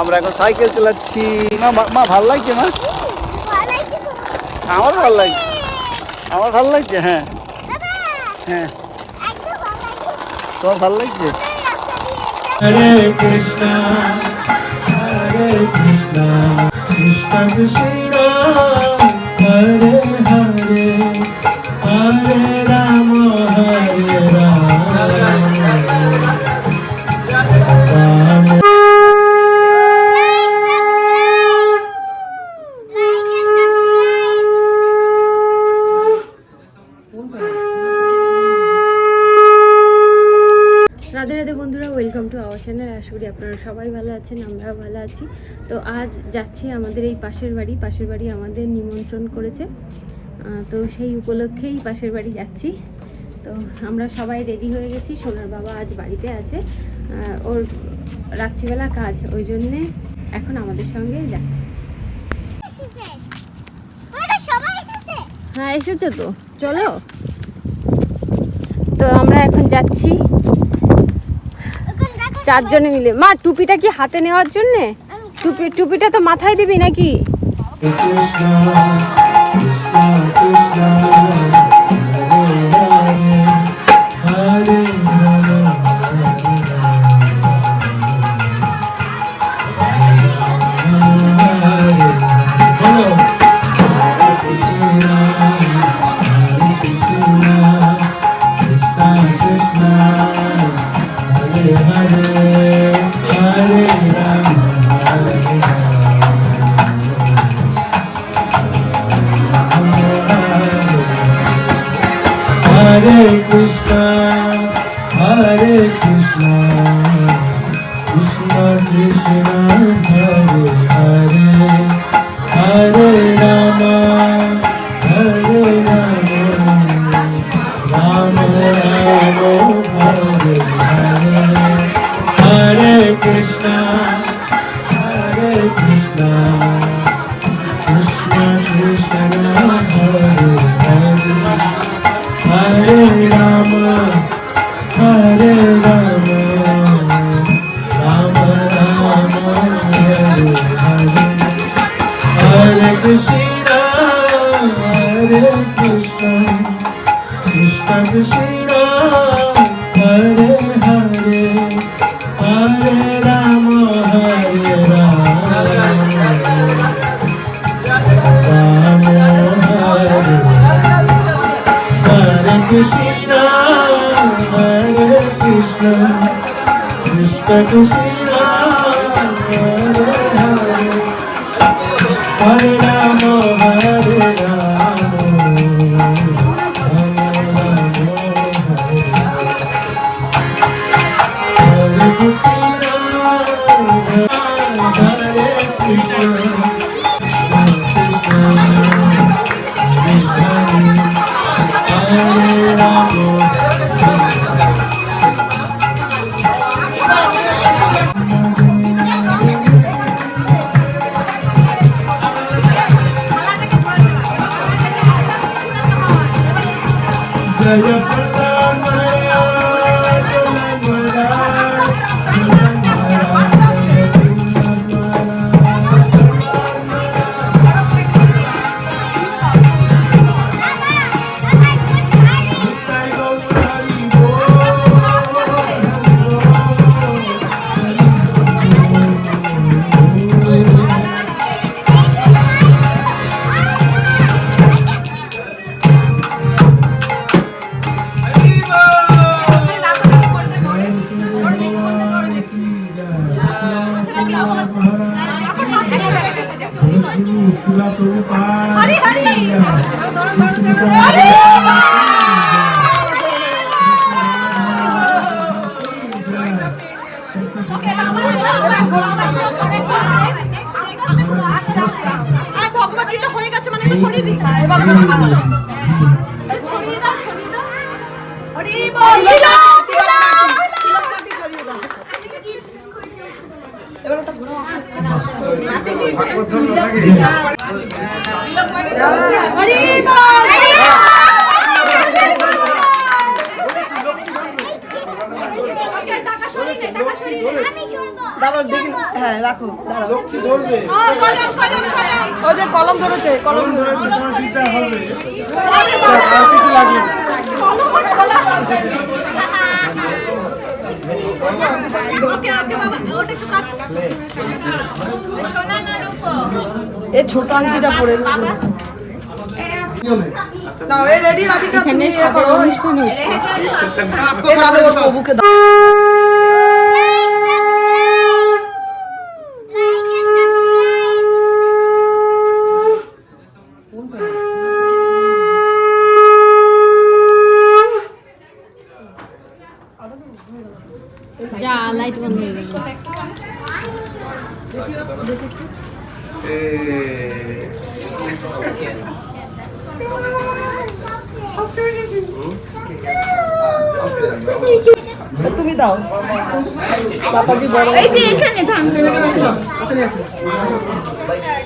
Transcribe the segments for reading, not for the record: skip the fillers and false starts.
আমরা এখন সাইকেল চালাচ্ছি। মা ভালো লাগছে? মা আমার ভালো লাগছে, আমার ভালো লাগছে। হ্যাঁ হ্যাঁ, তোমার ভালো লাগছে? হরে কৃষ্ণ হরে কৃষ্ণ কৃষ্ণ কৃষ্ণ হরে হরে হরে রাম হরে রাম। রাধে রাধে বন্ধুরা, ওয়েলকাম টু আওয়ার চ্যানেল। আশা করি আপনারা সবাই ভালো আছেন, আমরাও ভালো আছি। তো আজ যাচ্ছি আমাদের এই পাশের বাড়ি আমাদের নিমন্ত্রণ করেছে, তো সেই উপলক্ষেই পাশের বাড়ি যাচ্ছি। তো আমরা সবাই রেডি হয়ে গেছি। সোনার বাবা আজ বাড়িতে আছে, ওর রাত্রিবেলা কাজ, ওই জন্যে এখন আমাদের সঙ্গে যাচ্ছে। হ্যাঁ এসেছো তো, চলো। তো আমরা এখন যাচ্ছি চারজনে মিলে। মা টুপিটা কি হাতে নেওয়ার জন্যে? টুপিটা তো মাথায় দিবি নাকি? Hare Krishna, Hare Krishna, Krishna Krishna, Hare Hare, Hare Rama, Hare Rama, Rama Rama, Hare Hare, Hare Krishna, Hare Krishna, Krishna Krishna, Hare Hare, Hare Rama, Hare Rama, Rama Rama, Hare Hare, Hare Krishna, Hare Krishna, Krishna Krishna, Hare Hare, Hare Rama, Hare Rama, Rama Hare Hare Krishna, Hare Krishna, Krishna Krishna, Hare Hare, Hare Rama, Hare Rama, Hare Krishna, Hare Krishna, Bhagavad Gita হয়ে গেছে, মানে এটা ছড়িয়ে দিই। ছড়িয়ে দাও, ছড়িয়ে দাও। হরি বল। এবার ওটা ঘুরো। হরি বল। টাকা সরিয়ে নে, টাকা দাঁড়াও দেখি, হ্যাঁ রাখো, দাঁড়াও। লক্ষ্মী ধরবে ও, কলম, কলম, কলম। ও যে কলম ধরেছে, কলম ধরেছে। তোমার বিদ্যা হবে আরে বাবা, আর কিছু লাগবে না। কলম আর কলম। ওকে, ওকে বাবা, ওটা একটু কাজ। সোনা না রূপো? এই ছোট আংটিটা পরে বাবা। নাও, এই রেডি রাধিকা, তুমি ইয়ে করো। এই তাহলে ওর প্রভুকে দাও। যা লাইট বন্ধ হয়ে গেল। তুমি দাও। মাতাজি বড়। এই যে এখানে ধান।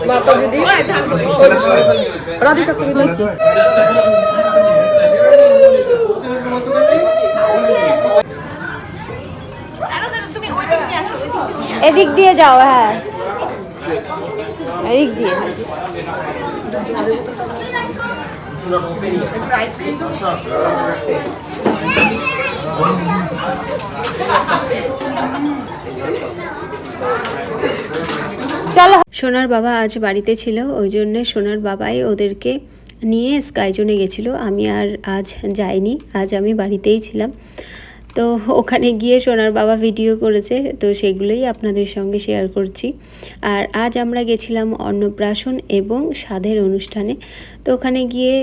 মাতাজি দি। রাধিকা তুমি দাও। এদিক দিয়ে যাও, হ্যাঁ এদিক দিয়ে। চলো। সোনার বাবা আজ বাড়িতে ছিল, ওই জন্য সোনার বাবাই ওদেরকে নিয়ে স্কাই জোনে গেছিলো। আমি আর আজ যাইনি, আজ আমি বাড়িতেই ছিলাম। তো ওখানে গিয়ে সোনার বাবা ভিডিও করেছে, তো সেগুলোই আপনাদের সঙ্গে শেয়ার করছি। আর আজ আমরা গেছিলাম অন্নপ্রাশন এবং সাধের অনুষ্ঠানে। তো ওখানে গিয়ে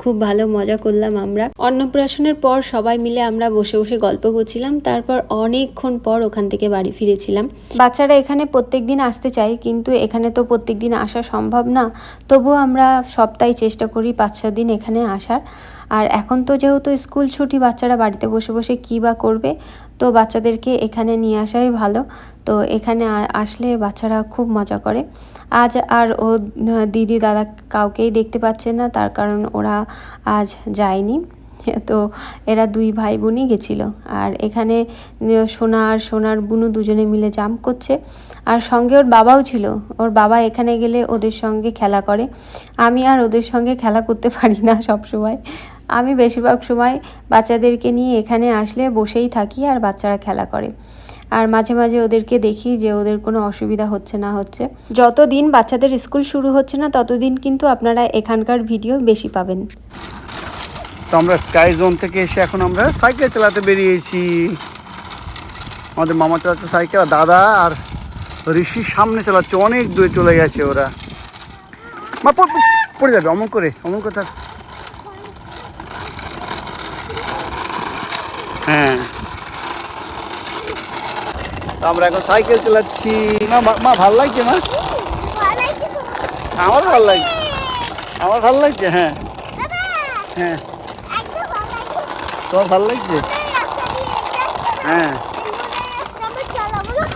খুব ভালো মজা করলাম আমরা। অন্নপ্রাশনের পর সবাই মিলে আমরা বসে বসে গল্প করছিলাম, তারপর অনেকক্ষণ পর ওখান থেকে বাড়ি ফিরেছিলাম। বাচ্চারা এখানে প্রত্যেক দিন আসতে চায়, কিন্তু এখানে তো প্রত্যেক দিন আসা সম্ভব না, তবুও আমরা সপ্তাহে চেষ্টা করি 5-6 দিন এখানে আসার। আর এখন তো যেহেতু স্কুল ছুটি, বাচ্চারা বাড়িতে বসে বসে কী বা করবে, তো বাচ্চাদেরকে এখানে নিয়ে আসাই ভালো। তো এখানে আসলে বাচ্চারা খুব মজা করে। আজ আর ও দিদি দাদা কাউকেই দেখতে পাচ্ছে না, তার কারণ ওরা আজ যায়নি। তো এরা 2 ভাই বোনই গেছিলো। আর এখানে সোনা আর সোনার বুনু দুজনে মিলে জাম্প করছে, আর সঙ্গে ওর বাবাও ছিল। ওর বাবা এখানে গেলে ওদের সঙ্গে খেলা করে। আমি আর ওদের সঙ্গে খেলা করতে পারি না সব সময়। আমি বেশিরভাগ সময় বাচ্চাদেরকে নিয়ে এখানে আসলে বসেই থাকি আর বাচ্চারা খেলা করে। আর মাঝে মাঝে ওদেরকে দেখি যে ওদের কোনো অসুবিধা হচ্ছে না হচ্ছে। যতদিন বাচ্চাদের স্কুল শুরু হচ্ছে না ততদিন কিন্তু আপনারা এখানকার ভিডিও বেশি পাবেন। তো আমরা স্কাই জোন থেকে এসে এখন আমরা সাইকেল চালাতে বেরিয়েছি। আমাদের মামা চালাচ্ছে সাইকেল, দাদা আর ঋষির সামনে চালাচ্ছে, অনেক দূরে চলে গেছে ওরা। মা পড়ে যাবে, অমন করে থাক। হ্যাঁ, তো আমরা এখন সাইকেল চালাচ্ছি। মা ভাল লাগছে? মা আমার ভাল লাগছে, আমার ভাল লাগছে। হ্যাঁ হ্যাঁ, তোমার ভাল লাগছে? হ্যাঁ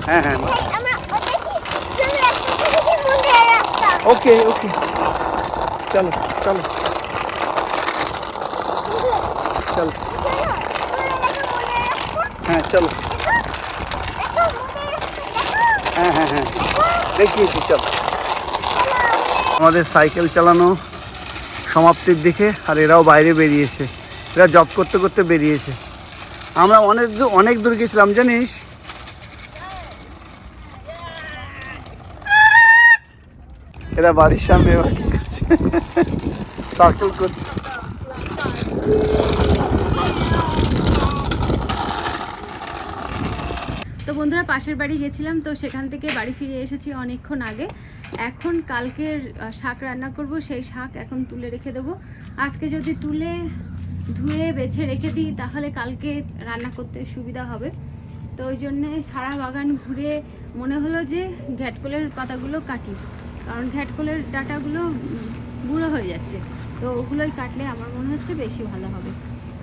হ্যাঁ হ্যাঁ, ওকে ওকে, চলো চলো চলো, হ্যাঁ চলো, হ্যাঁ হ্যাঁ হ্যাঁ দেখিয়েছি, চলো। আমাদের সাইকেল চালানো সমাপ্তির দিকে, আর এরাও বাইরে বেরিয়েছে। এরা জব করতে করতে বেরিয়েছে। আমরা অনেক দূর গেছিলাম জানিস। এরা বাড়ির সামনে কি করছে, সার্কেল করছে। তো বন্ধুরা, পাশের বাড়ি গেছিলাম, তো সেখান থেকে বাড়ি ফিরে এসেছি অনেকক্ষণ আগে। এখন কালকের শাক রান্না করব, সেই শাক এখন তুলে রেখে দেবো। আজকে যদি তুলে ধুয়ে বেছে রেখে দিই তাহলে কালকে রান্না করতে সুবিধা হবে। তো ওই জন্যে সারা বাগান ঘুরে মনে হলো যে ঘ্যাটকলের পাতাগুলো কাটি, কারণ ঘ্যাটকলের ডাঁটাগুলো বুড়ো হয়ে যাচ্ছে, তো ওগুলোই কাটলে আমার মনে হচ্ছে বেশি ভালো হবে।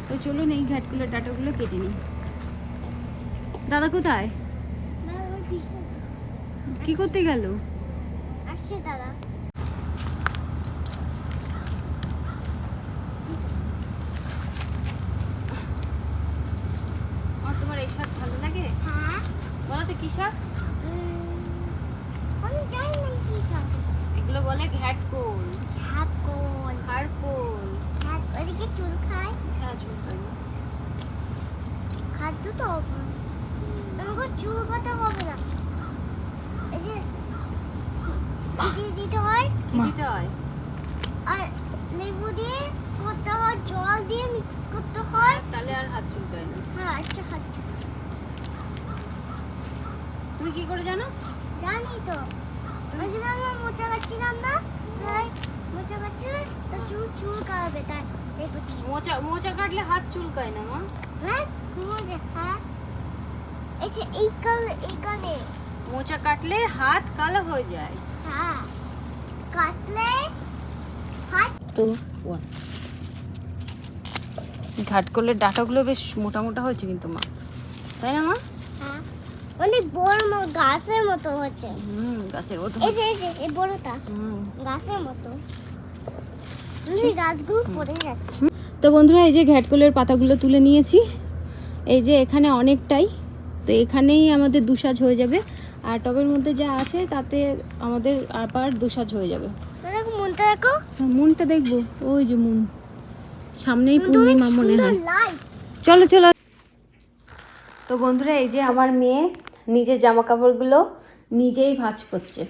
তো চলুন এই ঘ্যাটকলের ডাঁটাগুলো কেটে নিই। দাদা কোথায়? কি করতে গেল? আসছে দাদা। তোমার এই শাক ভালো লাগে? হ্যাঁ। বলো কি শাক? আমি জানি না কি শাক। এগুলো বলে ঘ্যাটকোল। ঘ্যাটকোল। খারকোল। ওদিকে চুল খায়। হ্যাঁ, চুল খায়। খাদ্য তো হবে না। আমাকে চুল কথা হবে না। এই যে কি দিতে হয়? কি দিতে হয়? আর লেবু দিয়ে করতে হয়, জল দিয়ে মিক্স করতে হয়। তাহলে আর হাত চুলকায় না। হ্যাঁ, আচ্ছা হাত তুমি কি করে জানো? জানি তো। আমি কিন্তু আমার মোচা কাটছিলাম না, তাই মোচা কাটছিলে তো চুল কাটবে তাই লেবু দিয়ে। মোচা কাটলে হাত চুলকায় না মা। হ্যাঁ, মোচা হ্যাঁ। এই যে এইখানে মোচা কাটলে হাত কালো হয়ে যায়। হ্যাঁ, কাটলে হাত ঘাটকোলের ডাঁটাগুলো বেশ মোটা মোটা হয়েছে কিন্তু মা, তাই না মা? হ্যাঁ, অনেক বড় গাছের মতো হচ্ছে। গাছের মতো। এই যে এই বড়টা গাছের মতো। এই গাছগুলো পড়ে যাচ্ছে। তো বন্ধুরা, এই যে ঘ্যাটকোলের পাতাগুলো তুলে নিয়েছি। এই যে এখানে অনেকটাই, তো এখানেই আমাদের দুসাজ হয়ে যাবে। আর টবের মধ্যে যা আছে তাতে আমাদের আবার দুসাজ হয়ে যাবে। দেখো মনটা দেখো। মনটা দেখবো, ওই যে মন সামনেই পূর্ণিমা মনে হয়। লাইট। চলো চলো। তো বন্ধুরা, এই যে আমার মেয়ে নিজের জামা কাপড়গুলো নিজেই ভাঁজ করছে।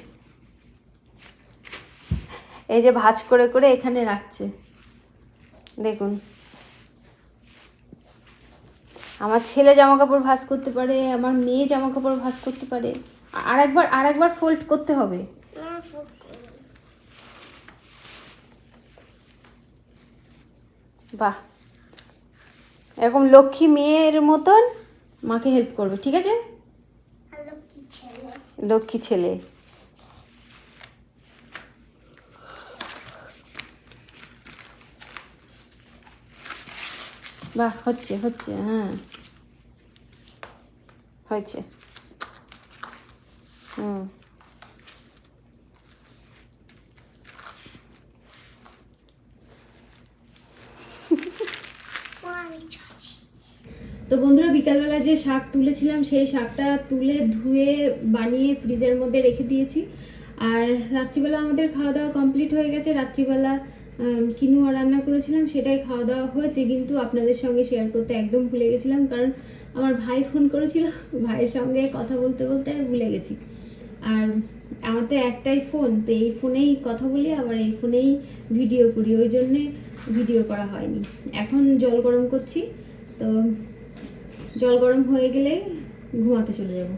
এই যে ভাঁজ করে করে এখানে রাখছে, দেখুন। আমার ছেলে জামা কাপড় ভাঁজ করতে পারে, আমার মেয়ে জামা কাপড় ভাঁজ করতে পারে। আরেকবার ফোল্ড করতে হবে। বাহ, এরকম লক্ষ্মী মেয়ের মতন মাকে হেল্প করবে, ঠিক আছে? লক্ষ্মী ছেলে। বাহ, হচ্ছে হ্যাঁ, হয়েছে। তো বন্ধুরা, বিকালবেলা যে শাক তুলেছিলাম সেই শাকটা তুলে ধুয়ে বানিয়ে ফ্রিজের মধ্যে রেখে দিয়েছি। আর রাত্রিবেলা আমাদের খাওয়া দাওয়া কমপ্লিট হয়ে গেছে। রাত্রিবেলা কিনুয়া রান্না করেছিলাম, সেটাই খাওয়া দাওয়া হয়েছে, কিন্তু আপনাদের সঙ্গে শেয়ার করতে একদম ভুলে গেছিলাম। কারণ আমার ভাই ফোন করেছিল, ভাইয়ের সঙ্গে কথা বলতে বলতে ভুলে গেছি। আর আমার তো একটাই ফোন, তো এই ফোনেই কথা বলি, আবার এই ফোনেই ভিডিও করি, ওই জন্যে ভিডিও করা হয়নি। এখন জল গরম করছি, তো জল গরম হয়ে গেলে ঘুমাতে চলে যাব।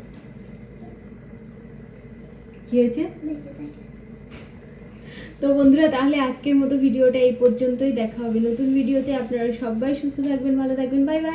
কি হয়েছে? তো বন্ধুরা, তাহলে আজকের মতো ভিডিওটা এই পর্যন্তই। দেখা হবে নতুন ভিডিওতে। আপনারা সবাই সুস্থ থাকবেন, ভালো থাকবেন। Bye bye.